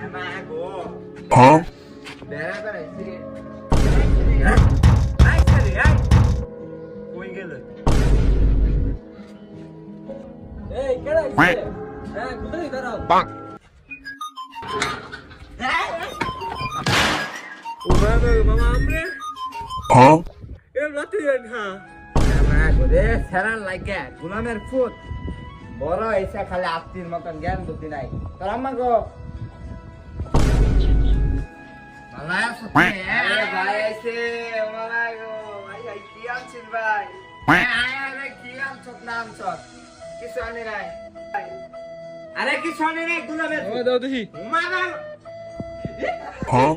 Huh? Bonk. Huh? গুলামের foot বড় হয়েছে খালি আত্মীর মতন জ্ঞান বুদ্ধি নাই তোর আম্মা গো ভাই আইছে ভাই ভাই কি আনছিস ভাই কি আনছত না আনছত কিছু আনি নাই আরে কিছু আনি নাই গুলামের দাও দেখি মামা Huh?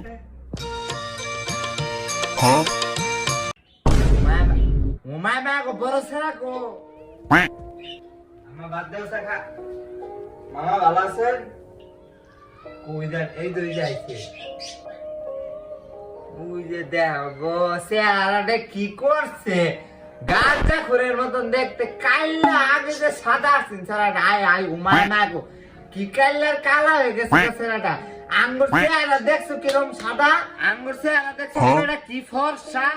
Huh? মামা গো বড় সারা গো Quack. আমার বাদ দেও সাখা মামা ভালো আছেন কই দেন এই দুই যাইছে ওই যে দেখো গো চেহারাটা কি করছে গাঁজা খোরের মতন দেখতে কাইলা আগে যে সাদা আসছেন সারাটা আয় আয় উমায় না গো কি কাইলার কালা হয়ে গেছে চেহারাটা আঙ্গুর চেহারা দেখছো কিরম সাদা আঙ্গুর চেহারা দেখছো এটা কি ফর্সা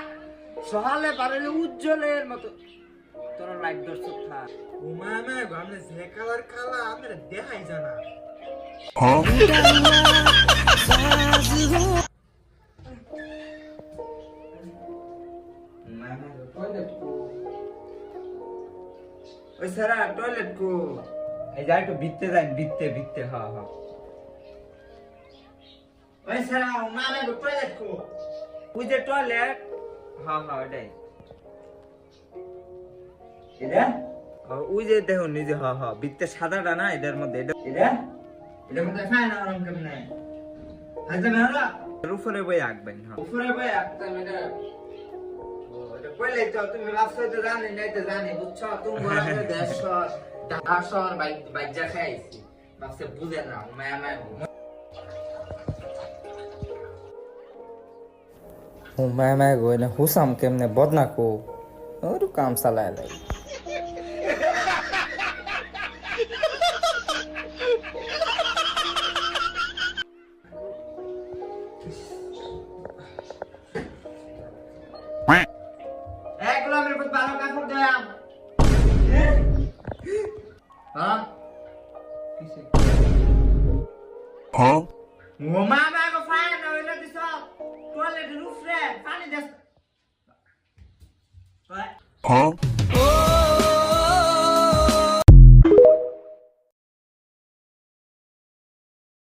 সহালে পারলে উজ্জ্বলের মতো তোর লাইট দর্শক থা উমায় না গো আমরা যে কালার কালা আমরা দেখাই জানা Huh? ওই সারা টয়লেট কো এই যাই তো ভিতরে যাই ভিতরে হ্যাঁ হ্যাঁ ওই সারা মামা গো টয়লেট কো ওই যে টয়লেট হ্যাঁ হ্যাঁ ওটাই এটা ওই যে দেখো নিজে হ্যাঁ হ্যাঁ ভিতরে সাদাটা না এটার মধ্যে এটার মধ্যে খায় না আরাম কেমনে হাজে মেহরা উপরে বই আঁকবেন হ্যাঁ উপরে বই আঁকতে মেয়েরা কইলে তো তুমি ভাবছো তো জানি নাই তো জানি বুঝছো তুমি বড় দেশ ঢাকা শহর বাইজা খাইছি ভাবছে বুঝে না মায়া मैं गो ने हुसम केमने बदना को और काम चलाए लाई Quack. এক গোলামের উপর ভালো কাপড় দে হ্যাঁ কিসে Huh? ও মামা গো ফাইন হইলো দিছ টয়লেটের উপরে পানি দেস Huh?